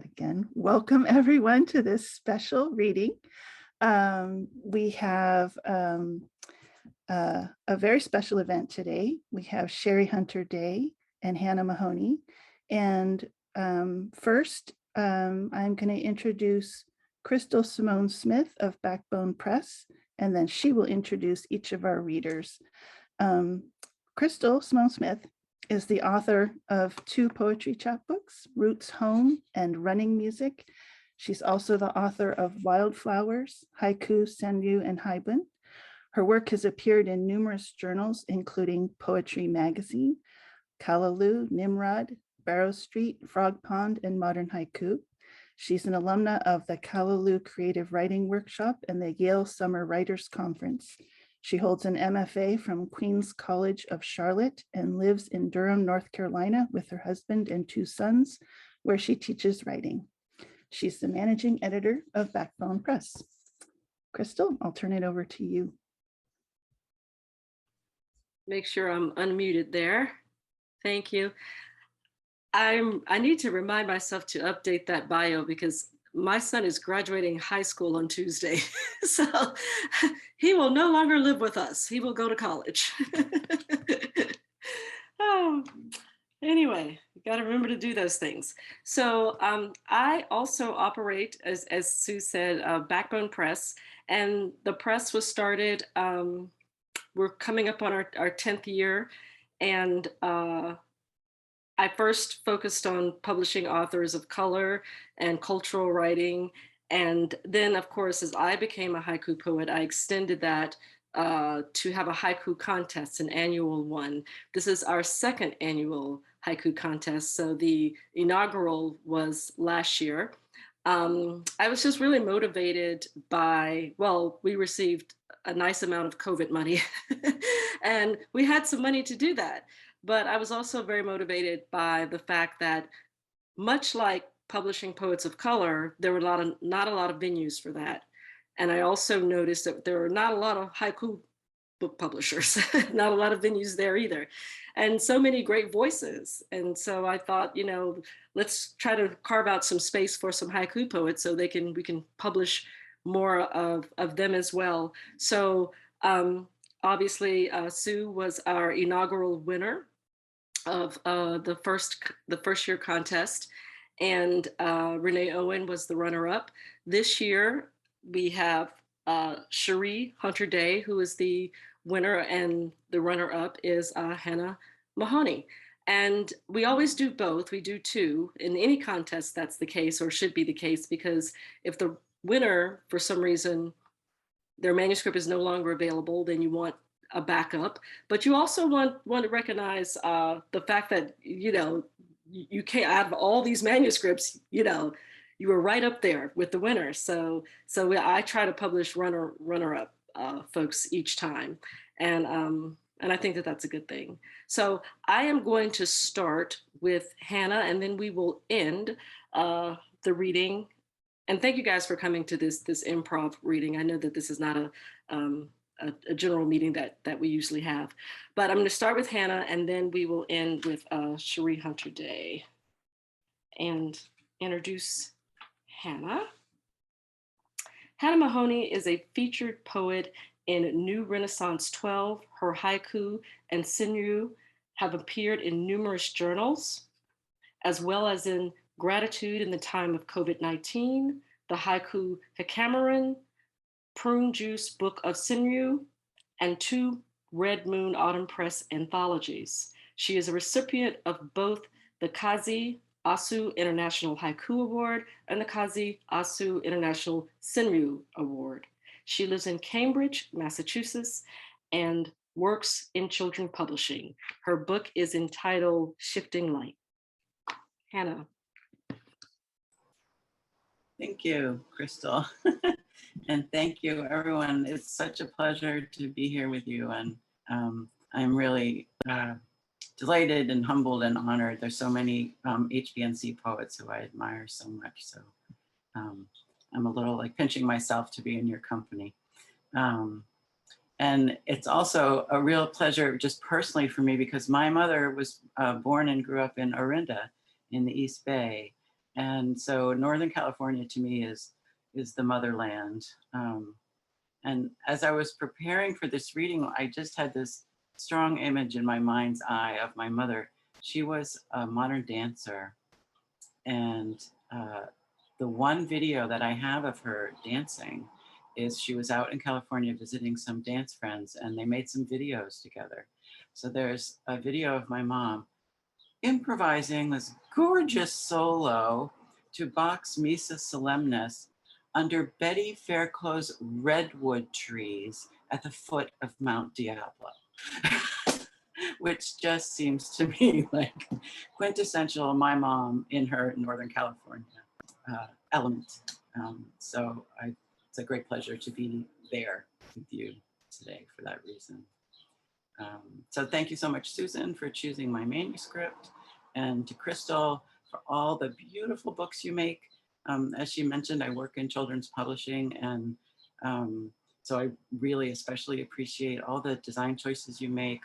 again. Welcome everyone to this special reading. We have a very special event today. We have Cherie Hunter Day and Hannah Mahoney. And first, I'm going to introduce Crystal Simone Smith of Backbone Press, and then she will introduce each of our readers. Crystal Simone Smith is the author of 2 poetry chapbooks, Roots Home and Running Music. She's also the author of Wildflowers, Haiku, Senryu, and Haibun. Her work has appeared in numerous journals, including Poetry Magazine, Callaloo, Nimrod, Barrow Street, Frog Pond, and Modern Haiku. She's an alumna of the Callaloo Creative Writing Workshop and the Yale Summer Writers Conference. She holds an MFA from Queens College of Charlotte and lives in Durham, North Carolina with her husband and 2 sons, where she teaches writing. She's the managing editor of Backbone Press. Crystal, I'll turn it over to you. Make sure I'm unmuted there. Thank you. I need to remind myself to update that bio because my son is graduating high school on Tuesday. So he will no longer live with us. He will go to college. Oh, anyway, you got to remember to do those things. So I also operate, as Sue said, Backbone Press. And the press was started, we're coming up on our 10th year. And I first focused on publishing authors of color and cultural writing. And then, of course, as I became a haiku poet, I extended that to have a haiku contest, an annual one. This is our 2nd annual haiku contest. So the inaugural was last year. I was just really motivated by, well, we received a nice amount of COVID money and we had some money to do that. But I was also very motivated by the fact that much like publishing poets of color, there were not a lot of venues for that. And I also noticed that there are not a lot of haiku book publishers, not a lot of venues there either. And so many great voices. And so I thought, you know, let's try to carve out some space for some haiku poets so we can publish more of them as well. So obviously Sue was our inaugural winner of the first year contest, and Renee Owen was the runner-up. This year we have Cherie Hunter Day, who is the winner, and the runner-up is Hannah Mahoney. And we always do both. We do 2 in any contest. That's the case, or should be the case, because if the winner, for some reason, their manuscript is no longer available, then you want a backup, but you also want to recognize the fact that, you know, you can't, out of all these manuscripts, you know, you were right up there with the winner. So I try to publish runner-up folks each time, and I think that that's a good thing. So I am going to start with Hannah, and then we will end the reading. And thank you guys for coming to this improv reading. I know that this is not a general meeting that we usually have. But I'm going to start with Hannah, and then we will end with Cherie Hunter Day and introduce Hannah. Hannah Mahoney is a featured poet in New Renaissance 12. Her haiku and senryu have appeared in numerous journals, as well as in Gratitude in the Time of COVID-19, the Haiku Hikameron, Prune Juice Book of Senryu, and 2 Red Moon Autumn Press anthologies. She is a recipient of both the Kazi Asu International Haiku Award and the Kazi Asu International Senryu Award. She lives in Cambridge, Massachusetts, and works in children publishing. Her book is entitled Shifting Light. Hannah. Thank you, Crystal. And thank you, everyone. It's such a pleasure to be here with you. And I'm really delighted and humbled and honored. There's so many HPNC poets who I admire so much. So I'm a little like pinching myself to be in your company. And it's also a real pleasure just personally for me because my mother was born and grew up in Orinda in the East Bay. And so Northern California to me is the motherland. And as I was preparing for this reading, I just had this strong image in my mind's eye of my mother. She was a modern dancer. And the one video that I have of her dancing is she was out in California visiting some dance friends, and they made some videos together. So there's a video of my mom improvising this gorgeous solo to Bach's Missa Solemnis under Betty Fairclough's redwood trees at the foot of Mount Diablo, which just seems to me like quintessential my mom in her Northern California element. So it's a great pleasure to be there with you today for that reason. So thank you so much, Susan, for choosing my manuscript, and to Crystal for all the beautiful books you make. As she mentioned, I work in children's publishing, and so I really especially appreciate all the design choices you make,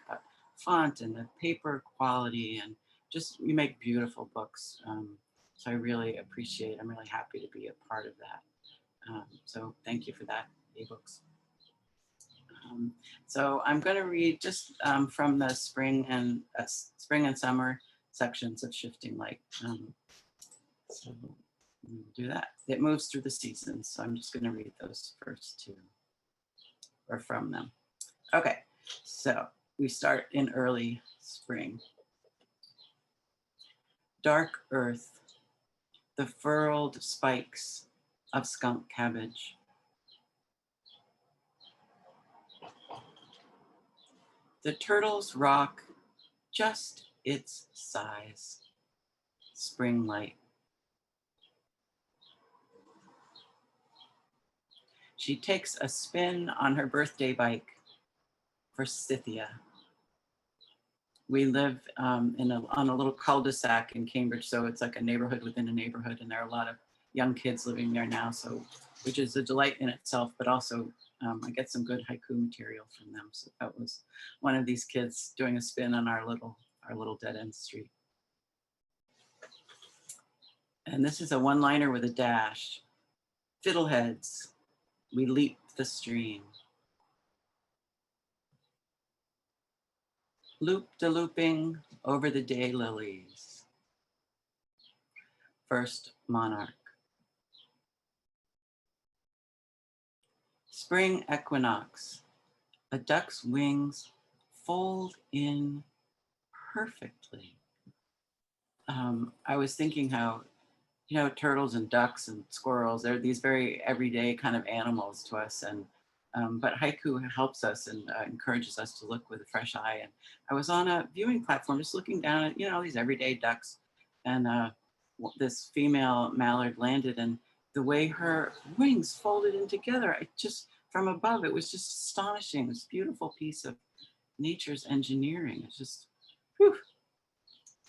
font and the paper quality, and just you make beautiful books. So I really appreciate, I'm really happy to be a part of that. So thank you for that, ebooks. So I'm going to read just from the spring and summer sections of Shifting Light. So we'll do that. It moves through the seasons, so I'm just going to read those first two, or from them. Okay, so we start in early spring. Dark earth, the furrowed spikes of skunk cabbage. The turtles rock just its size. Spring light. She takes a spin on her birthday bike for Scythia. We live on a little cul-de-sac in Cambridge, so it's like a neighborhood within a neighborhood, and there are a lot of young kids living there now, so which is a delight in itself, but also I get some good haiku material from them. So that was one of these kids doing a spin on our little dead-end street. And this is a one-liner with a dash. Fiddleheads, we leap the stream. Loop-de-looping over the day lilies. First monarch. Spring equinox, a duck's wings fold in perfectly. I was thinking how, you know, turtles and ducks and squirrels, they're these very everyday kind of animals to us. And but haiku helps us and encourages us to look with a fresh eye. And I was on a viewing platform just looking down at, you know, these everyday ducks. And this female mallard landed, and the way her wings folded in together, from above, it was just astonishing. This beautiful piece of nature's engineering. It's just, whew.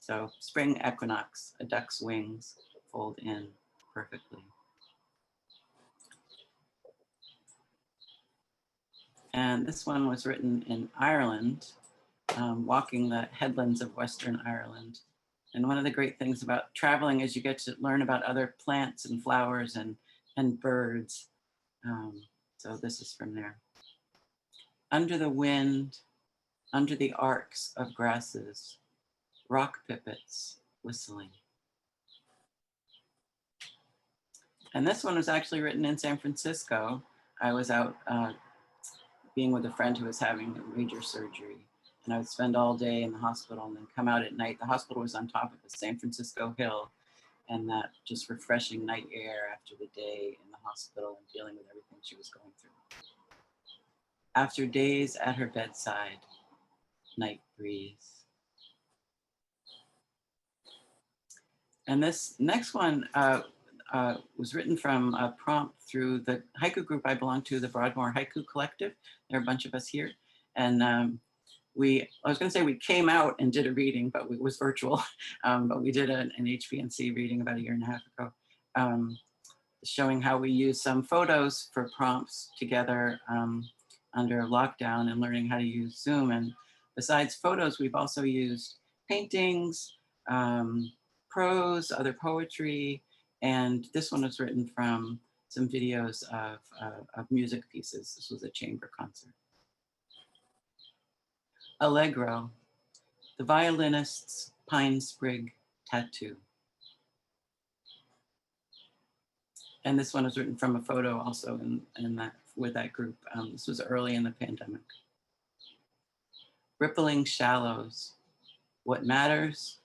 So spring equinox, a duck's wings fold in perfectly. And this one was written in Ireland, walking the headlands of Western Ireland. And one of the great things about traveling is you get to learn about other plants and flowers and birds. So this is from there. Under the wind, under the arcs of grasses, rock pipits whistling. And this one was actually written in San Francisco. I was out being with a friend who was having a major surgery, and I would spend all day in the hospital and then come out at night. The hospital was on top of a San Francisco hill, and that just refreshing night air after the day in the hospital and dealing with everything she was going through. After days at her bedside, night breeze. And this next one was written from a prompt through the haiku group I belong to, the Broadmoor Haiku Collective. There are a bunch of us here. And I was going to say we came out and did a reading, but it was virtual. But we did an HPNC reading about 1.5 years ago, showing how we use some photos for prompts together under lockdown and learning how to use Zoom. And besides photos, we've also used paintings, prose, other poetry, And this one was written from some videos of music pieces. This was a chamber concert. Allegro, the violinist's pine sprig tattoo. And this one was written from a photo also in that, with that group. This was early in the pandemic. Rippling shallows, what matters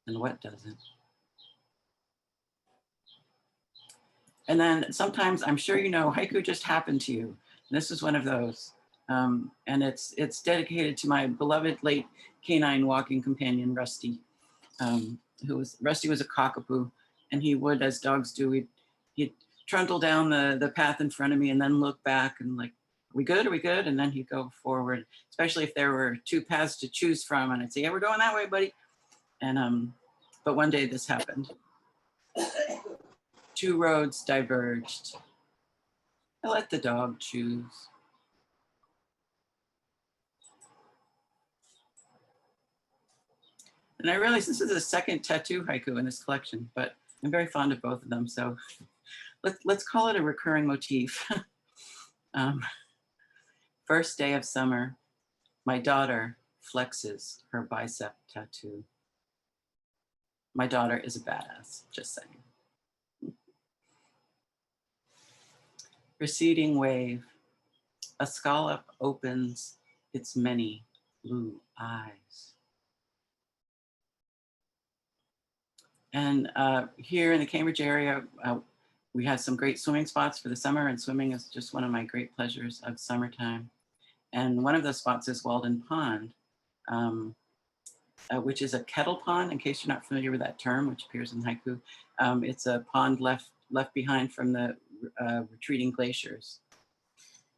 and what doesn't. And then sometimes, I'm sure you know, haiku just happened to you. And this is one of those. And it's dedicated to my beloved late canine walking companion, Rusty. Rusty was a cockapoo, and he would, as dogs do, he'd trundle down the path in front of me and then look back and like, are we good? Are we good? And then he'd go forward, especially if there were two paths to choose from. And I'd say, yeah, we're going that way, buddy. And, but one day this happened. Two roads diverged. I let the dog choose. And I realize this is the second tattoo haiku in this collection, but I'm very fond of both of them. So let's call it a recurring motif. First day of summer, my daughter flexes her bicep tattoo. My daughter is a badass, just saying. Receding wave, a scallop opens its many blue eyes. And here in the Cambridge area, we have some great swimming spots for the summer, and swimming is just one of my great pleasures of summertime. And one of those spots is Walden Pond, which is a kettle pond, in case you're not familiar with that term, which appears in haiku. It's a pond left behind from the retreating glaciers.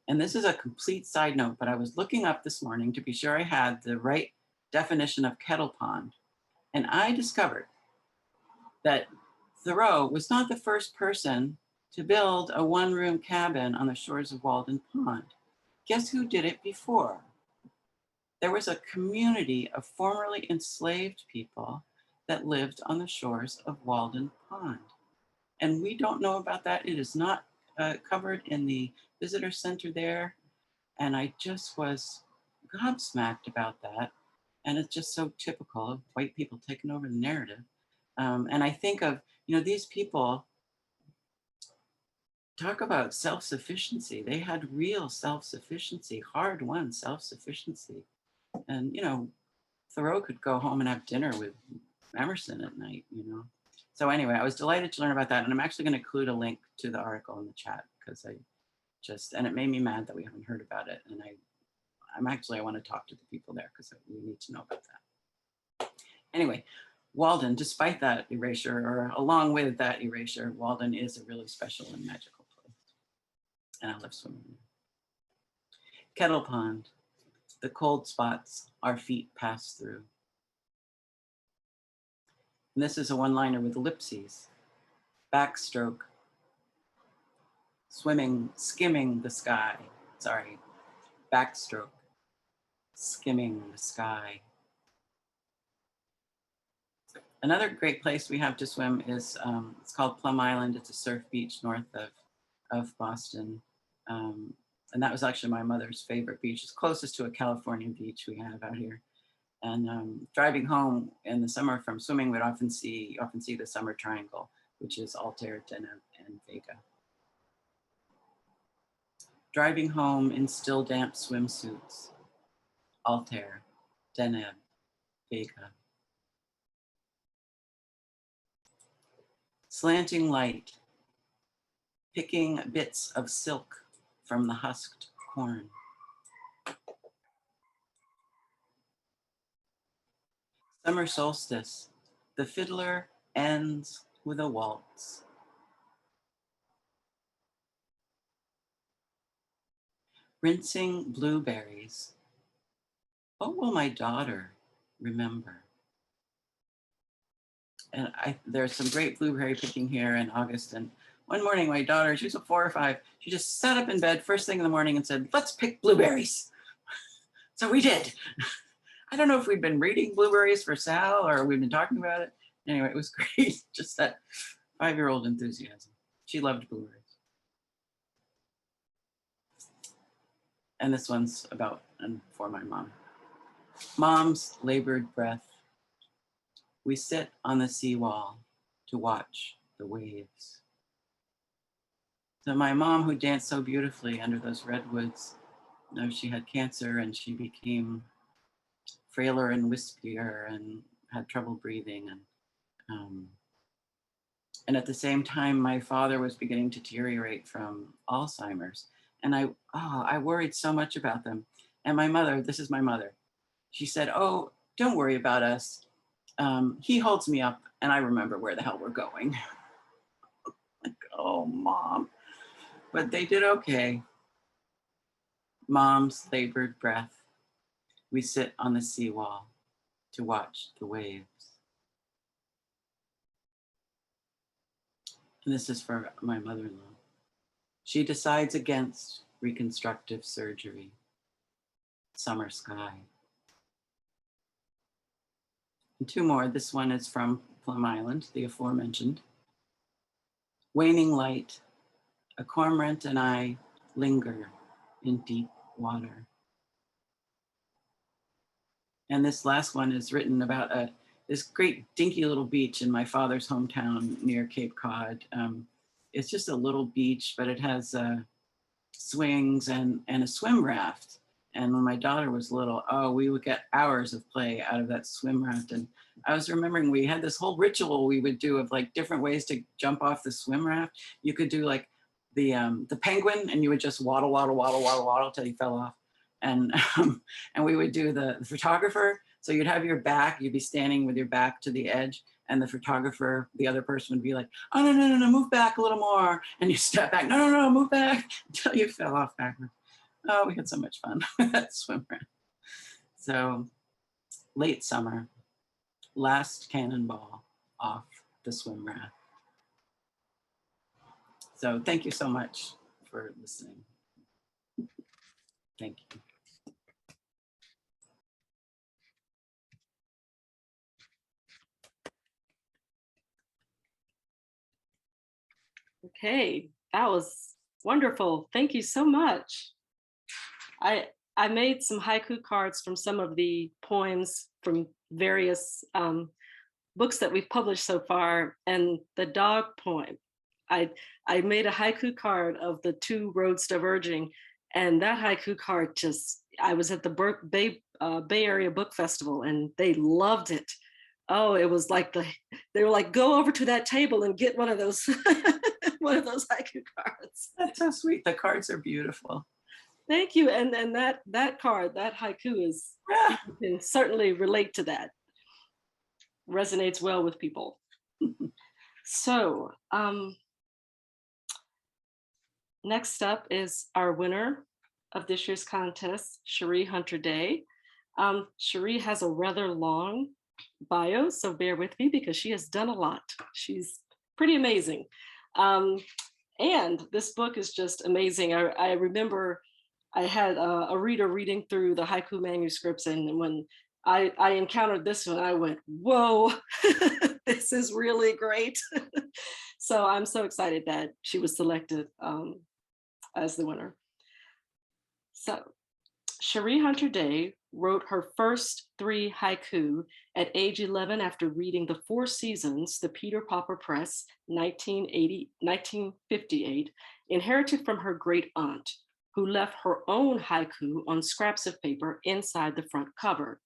And this is a complete side note, but I was looking up this morning to be sure I had the right definition of kettle pond. And I discovered that Thoreau was not the first person to build a one-room cabin on the shores of Walden Pond. Guess who did it before? There was a community of formerly enslaved people that lived on the shores of Walden Pond. And we don't know about that. It is not covered in the visitor center there. And I just was gobsmacked about that. And it's just so typical of white people taking over the narrative. And I think of, these people talk about self-sufficiency. They had real self-sufficiency, hard-won self-sufficiency. And, Thoreau could go home and have dinner with Emerson at night, So anyway, I was delighted to learn about that. And I'm actually going to include a link to the article in the chat because and it made me mad that we haven't heard about it. And I want to talk to the people there because we need to know about that. Anyway, Walden, despite that erasure, or along with that erasure, Walden is a really special and magical place. And I love swimming there. Kettle Pond, the cold spots our feet pass through. And this is a one-liner with ellipses. Backstroke, swimming, skimming the sky. Sorry, backstroke, skimming the sky. Another great place we have to swim is, it's called Plum Island. It's a surf beach north of Boston. And that was actually my mother's favorite beach. It's closest to a California beach we have out here. And driving home in the summer from swimming, we'd often see the summer triangle, which is Altair, Deneb, and Vega. Driving home in still damp swimsuits, Altair, Deneb, Vega. Slanting light, picking bits of silk from the husked corn. Summer solstice, the fiddler ends with a waltz. Rinsing blueberries, what will my daughter remember? And there's some great blueberry picking here in August. And one morning, my daughter, she was 4 or 5, she just sat up in bed first thing in the morning and said, let's pick blueberries. So we did. I don't know if we'd been reading Blueberries for Sal or we'd been talking about it. Anyway, it was great. Just that 5-year-old enthusiasm. She loved blueberries. And this one's about and for my mom. Mom's labored breath. We sit on the seawall to watch the waves. So my mom, who danced so beautifully under those redwoods, you know, she had cancer and she became frailer and wispier and had trouble breathing. And at the same time, my father was beginning to deteriorate from Alzheimer's. And I worried so much about them. And my mother, this is my mother, she said, "Oh, don't worry about us. He holds me up and I remember where the hell we're going." Like, oh, Mom. But they did okay. Mom's labored breath. We sit on the seawall to watch the waves. And this is for my mother-in-law. She decides against reconstructive surgery. Summer sky. And 2 more. This one is from Plum Island, the aforementioned. Waning light, a cormorant and I linger in deep water. And this last one is written about this great dinky little beach in my father's hometown near Cape Cod. It's just a little beach, but it has swings and a swim raft. And when my daughter was little, oh, we would get hours of play out of that swim raft. And I was remembering we had this whole ritual we would do of like different ways to jump off the swim raft. You could do like the penguin, and you would just waddle, waddle, waddle, waddle, waddle till you fell off. And we would do the photographer. So you'd have your back, you'd be standing with your back to the edge, and the photographer, the other person would be like, "Oh, no, no, no, no, move back a little more." And you step back, "No, no, no, move back," until you fell off backwards. Oh, we had so much fun with that swim raft. So late summer, last cannonball off the swim raft. So thank you so much for listening. Thank you. Okay, that was wonderful. Thank you so much. I made some haiku cards from some of the poems from various books that we've published so far, and the dog poem. I made a haiku card of the 2 roads diverging, and that haiku card just, I was at the Bay Area Book Festival and they loved it. Oh, it was like they were like, "Go over to that table and get one of those one of those haiku cards." That's so sweet. The cards are beautiful. Thank you. And that card, that haiku is, you can certainly relate to that. Resonates well with people. So next up is our winner of this year's contest, Cherie Hunter Day. Cherie has a rather long bio, so bear with me because she has done a lot. She's pretty amazing. And this book is just amazing. I remember I had a reader reading through the haiku manuscripts, and when I encountered this one, I went, "Whoa, this is really great." So I'm so excited that she was selected as the winner. So Cherie Hunter Day wrote her first 3 haiku at age 11 after reading The 4 Seasons, the Peter Popper Press, 1958, inherited from her great aunt, who left her own haiku on scraps of paper inside the front cover.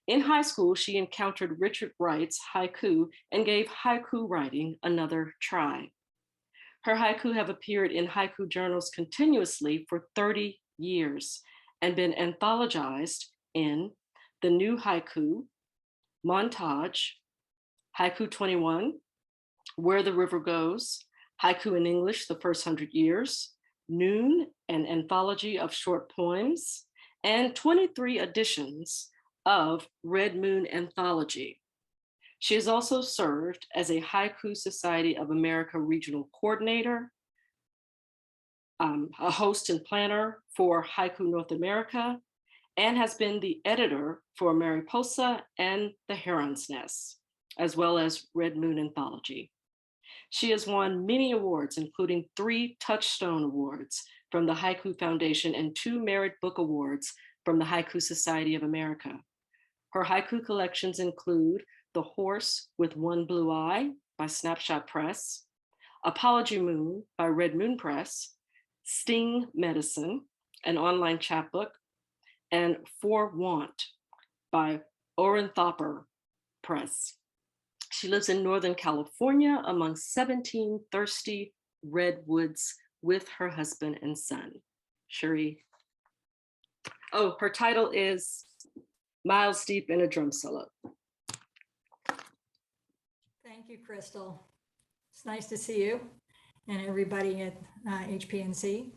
In high school, she encountered Richard Wright's haiku and gave haiku writing another try. Her haiku have appeared in haiku journals continuously for 30 years and been anthologized in The New Haiku, Montage, Haiku 21, Where the River Goes, Haiku in English, The First 100 Years, Noon, an anthology of short poems, and 23 editions of Red Moon Anthology. She has also served as a Haiku Society of America regional coordinator, a host and planner for Haiku North America, and has been the editor for Mariposa and the Heron's Nest, as well as Red Moon Anthology. She has won many awards, including 3 Touchstone Awards from the Haiku Foundation and 2 Merit Book Awards from the Haiku Society of America. Her haiku collections include The Horse with One Blue Eye by Snapshot Press, Apology Moon by Red Moon Press, Sting Medicine, an online chapbook, and For Want by Orenthopper Press. She lives in Northern California among 17 thirsty redwoods with her husband and son. Cherie. Oh, her title is Miles Deep in a Drum Solo. Thank you, Crystal. It's nice to see you and everybody at HPNC.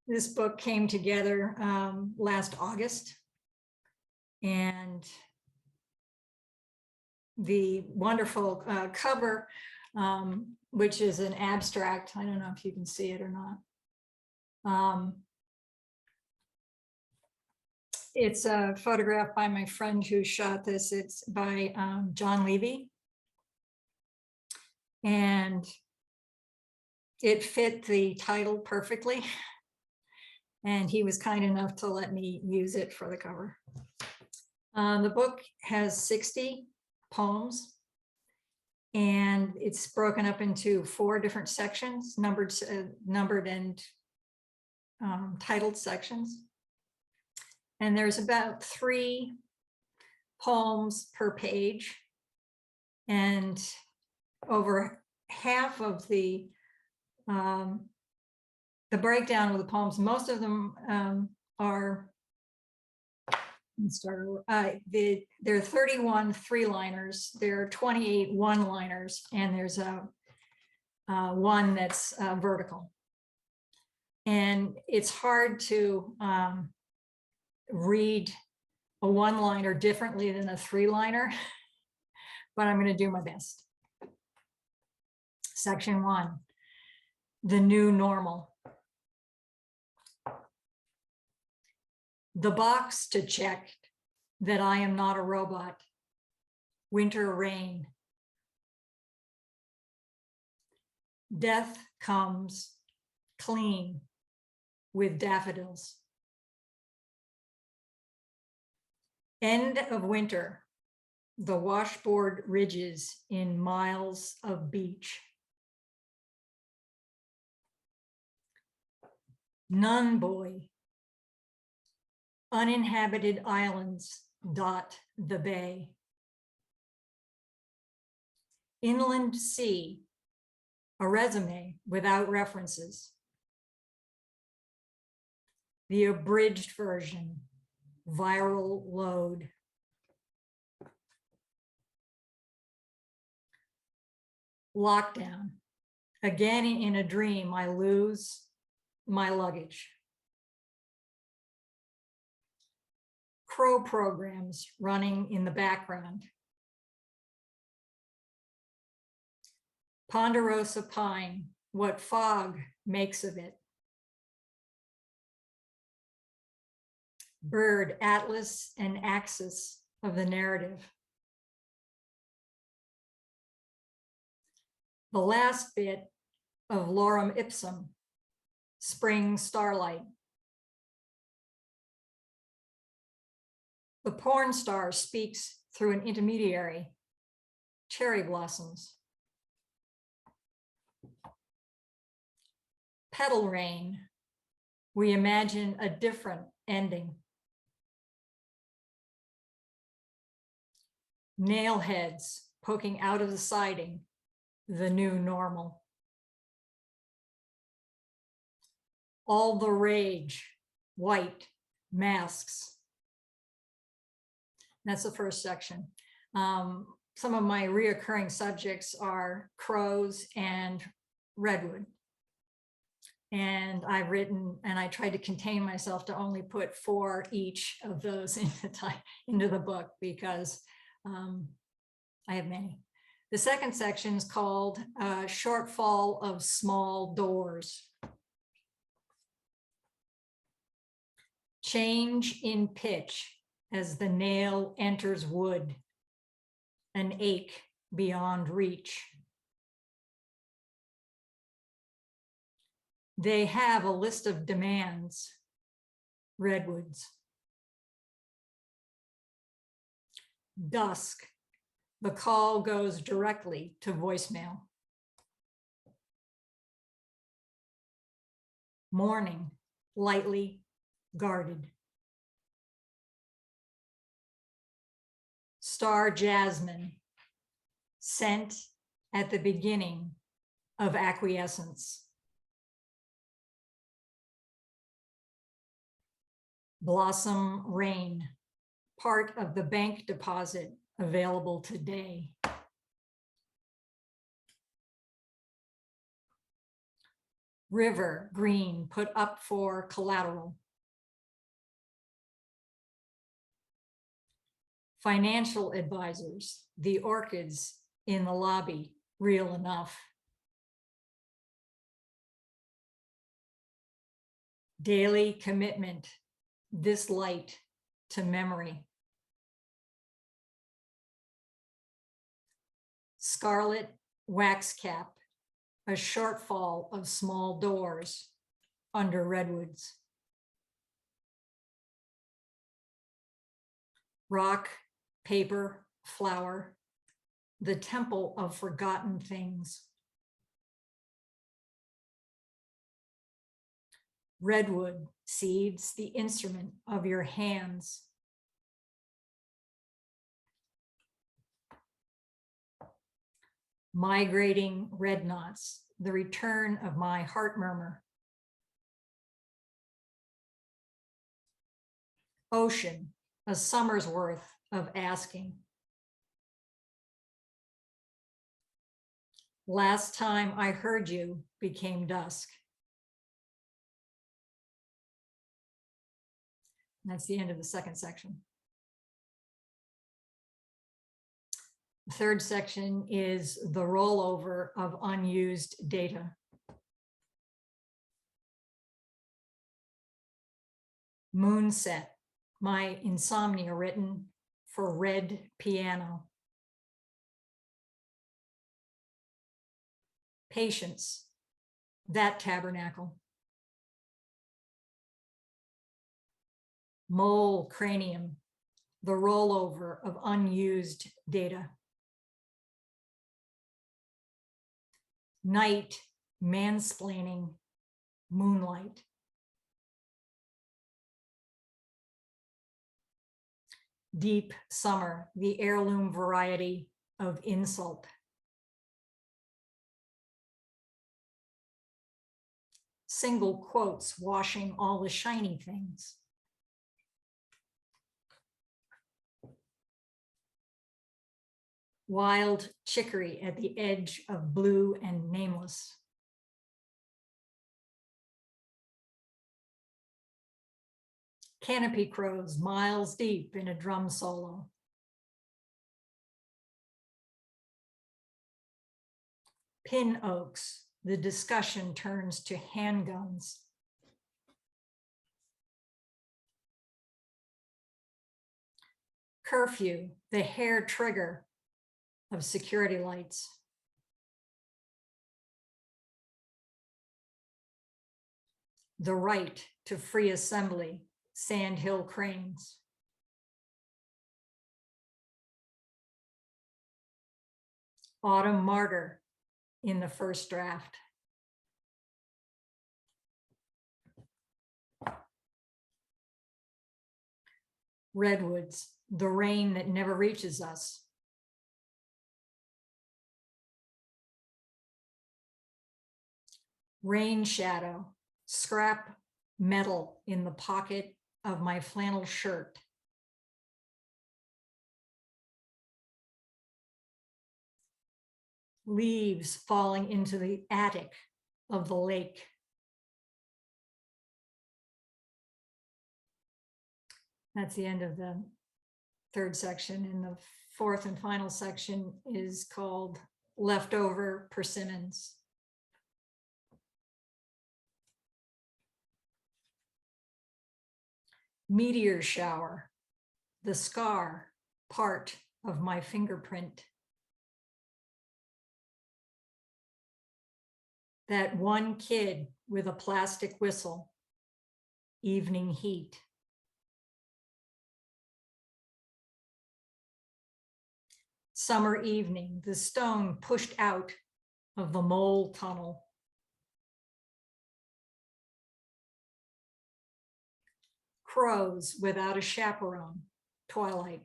This book came together last August, and the wonderful cover, which is an abstract. I don't know if you can see it or not. It's a photograph by my friend who shot this. It's by John Levy. And it fit the title perfectly. And he was kind enough to let me use it for the cover. The book has 60 poems, and it's broken up into 4 different sections, numbered and titled sections. And there's about 3 poems per page, and over half of the breakdown of the poems, most of them are, there are 31 3-liners, there are 28 1-liners, and there's one that's vertical. And it's hard to read a 1-liner differently than a 3-liner, but I'm going to do my best. Section 1, the new normal. The box to check that I am not a robot. Winter rain. Death comes clean with daffodils. End of winter. The washboard ridges in miles of beach. Nun boy. Uninhabited islands dot the bay. Inland sea, a resume without references. The abridged version, viral load. Lockdown, again in a dream, I lose my luggage. Crow programs running in the background. Ponderosa pine, what fog makes of it. Bird, atlas and axis of the narrative. The last bit of lorem ipsum, spring starlight. The porn star speaks through an intermediary, cherry blossoms. Petal rain, we imagine a different ending. Nail heads poking out of the siding, the new normal. All the rage, white, masks. That's the first section. Some of my reoccurring subjects are crows and redwood. And I've written, and I tried to contain myself to only put 4 each of those into the book because I have many. The second section is called Shortfall of Small Doors. Change in pitch as the nail enters wood, an ache beyond reach. They have a list of demands, redwoods. Dusk, the call goes directly to voicemail. Morning, lightly guarded. Star jasmine, scent at the beginning of acquiescence. Blossom rain, part of the bank deposit available today. River green, put up for collateral. Financial advisors, the orchids in the lobby, real enough. Daily commitment, this light to memory. Scarlet wax cap, a shortfall of small doors under redwoods. Rock, paper, flower, the temple of forgotten things. Redwood seeds, the instrument of your hands. Migrating red knots, the return of my heart murmur. Ocean, a summer's worth of asking. Last time I heard you became dusk. That's the end of the second section. The third section is the rollover of unused data. Moonset, my insomnia written for red piano. Patience, that tabernacle. Mole cranium, the rollover of unused data. Night, mansplaining, moonlight. Deep summer, the heirloom variety of insult. Single quotes washing all the shiny things. Wild chicory at the edge of blue and nameless. Canopy crows miles deep in a drum solo. Pin oaks, the discussion turns to handguns. Curfew, the hair trigger of security lights. The right to free assembly, sandhill cranes. Autumn martyr in the first draft. Redwoods, the rain that never reaches us. Rain shadow, scrap metal in the pocket of my flannel shirt. Leaves falling into the attic of the lake. That's the end of the third section, and the fourth and final section is called Leftover Persimmons. Meteor shower, the scar, part of my fingerprint. That one kid with a plastic whistle. Evening heat. Summer evening, the stone pushed out of the mole tunnel. Crows without a chaperone, twilight.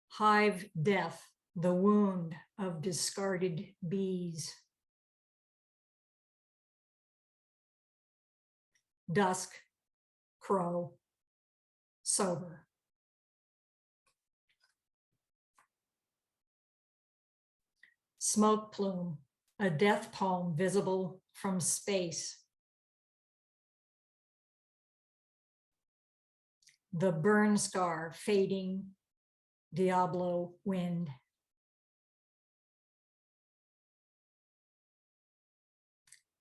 Hive death, the wound of discarded bees. Dusk, crow, sober. Smoke plume, a death poem visible from space. The burn scar fading, Diablo wind.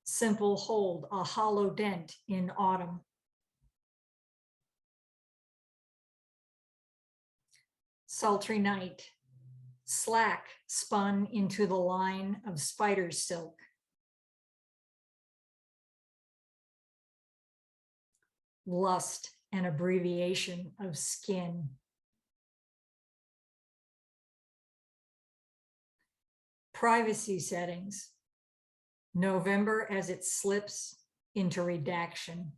Simple hold, a hollow dent in autumn. Sultry night, slack spun into the line of spider silk. Lust, an abbreviation of skin. Privacy settings, November as it slips into redaction.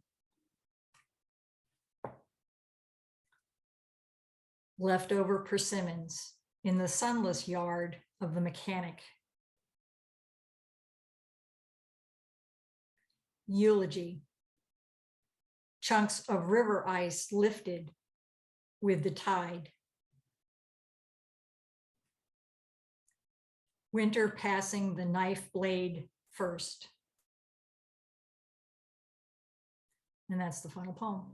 Leftover persimmons in the sunless yard of the mechanic. Eulogy, chunks of river ice lifted with the tide. Winter passing the knife blade first. And that's the final poem.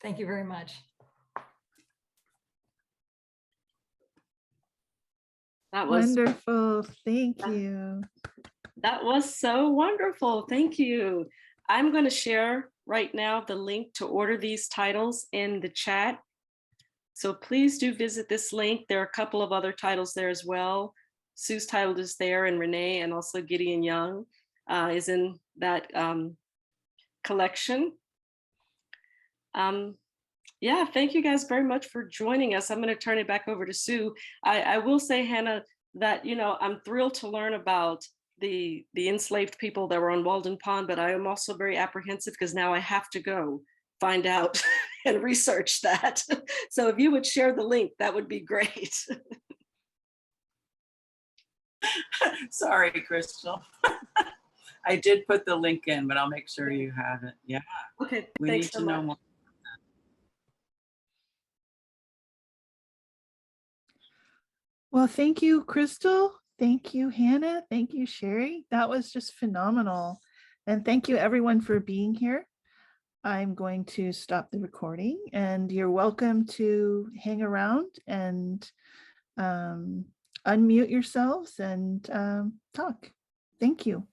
Thank you very much. That was Wonderful. Thank you. That was so wonderful. Thank you. I'm going to share right now the link to order these titles in the chat. So please do visit this link. There are a couple of other titles there as well. Sue's title is there, and Renee, and also Gideon Young is in that collection. Yeah, thank you guys very much for joining us. I'm going to turn it back over to Sue. I will say, Hannah, that I'm thrilled to learn about the enslaved people that were on Walden Pond, but I am also very apprehensive because now I have to go find out and research that. So if you would share the link, that would be great. Sorry, Crystal. I did put the link in, but I'll make sure you have it. Yeah. Okay, We thanks need so to know much. more. Well, thank you, Crystal. Thank you, Hannah. Thank you, Cherie. That was just phenomenal. And thank you everyone for being here. I'm going to stop the recording, and you're welcome to hang around and unmute yourselves and talk. Thank you.